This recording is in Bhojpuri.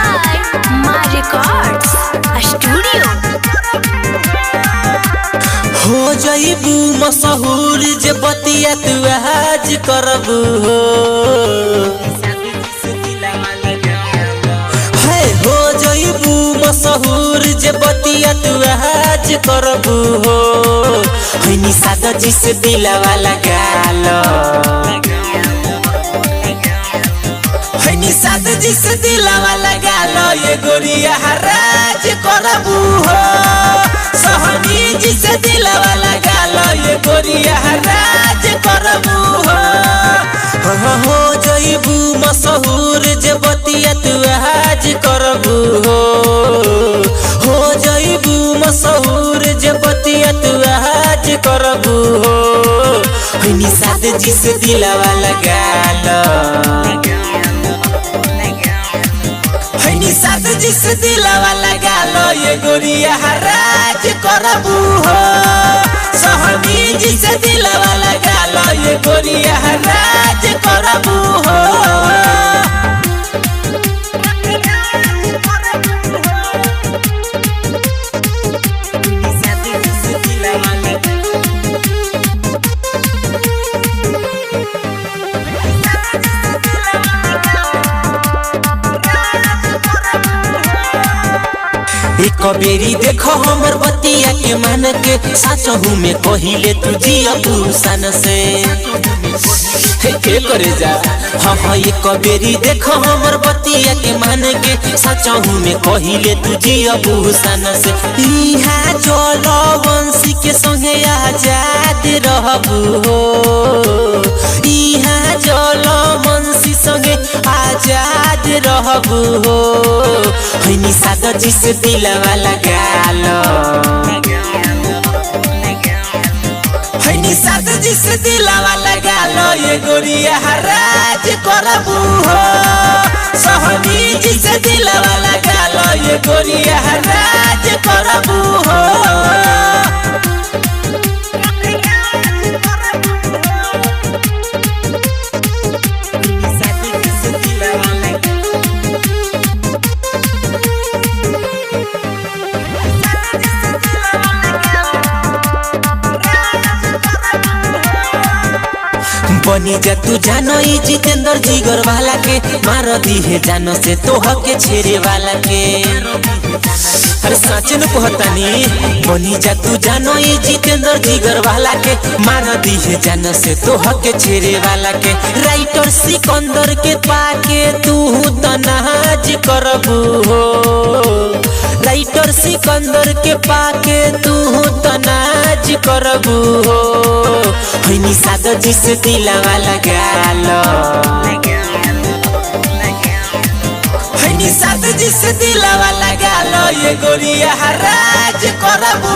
by Ma Records Studio। हो जाइबू मशहूर जे बतिया तू आज करबू हो हो जाइबू मशहूर जे बतिया तू आज करबू हो हनी सादा जी से दिलवा लगालो हनी सादा जी से दिलवा लगालो ये गोरिया हराज करबू हो सहनी जी से दिलवा लगालो ये गोरिया हराज करबू हो जाइबू मशहूर जे बतिया तू आज करबू हो जाइबू मशहूर जे बतिया तू आज करबू हो हनी साद जी से दिलवा लगालो हनी साद जी से दिलवा लगालो ये गोरिया हराज करबू हो सहनी जी से दिलवा लगालो ये गोरिया हराज करबू हो एक बेरी देखो हमर बतिया के मान के साचहू में कहिले तू जिया सन से करे जा हाँ एक बेरी देखो हमर बतिया के मान के साचहू में कहिले तू जिया सन से इहाँ चलो वंशी के संगे आजाद रहबू हो इहाँ चलो वंशी संगे आजाद रहबू हो हनी सादा जी से दिलवा लगालो हनी सादा जी से दिलवा लगालो ये गोरिया हराज करबू हो सहनी जी से दिलवा लगालो ये गोरिया हराज करबू हो बनी जा तू जानो ई जितेंद्र जिगर वाला के मार दी है जानो से तोह के छेरे वाला के अरे सच न कहतानी बनी जा तू जानो ई जितेंद्र जिगर वाला के मार दी है जानो से तोह के छेरे वाला के राइटर सिकंदर के पाके तू तो नाज करबू हो राइटर सिकंदर के पाके तू तो नाज करबू हो हनी सादा जी से दिलवा लगालो हनी सादा जी से दिलवा लगालो ये गोरिया हराज करबू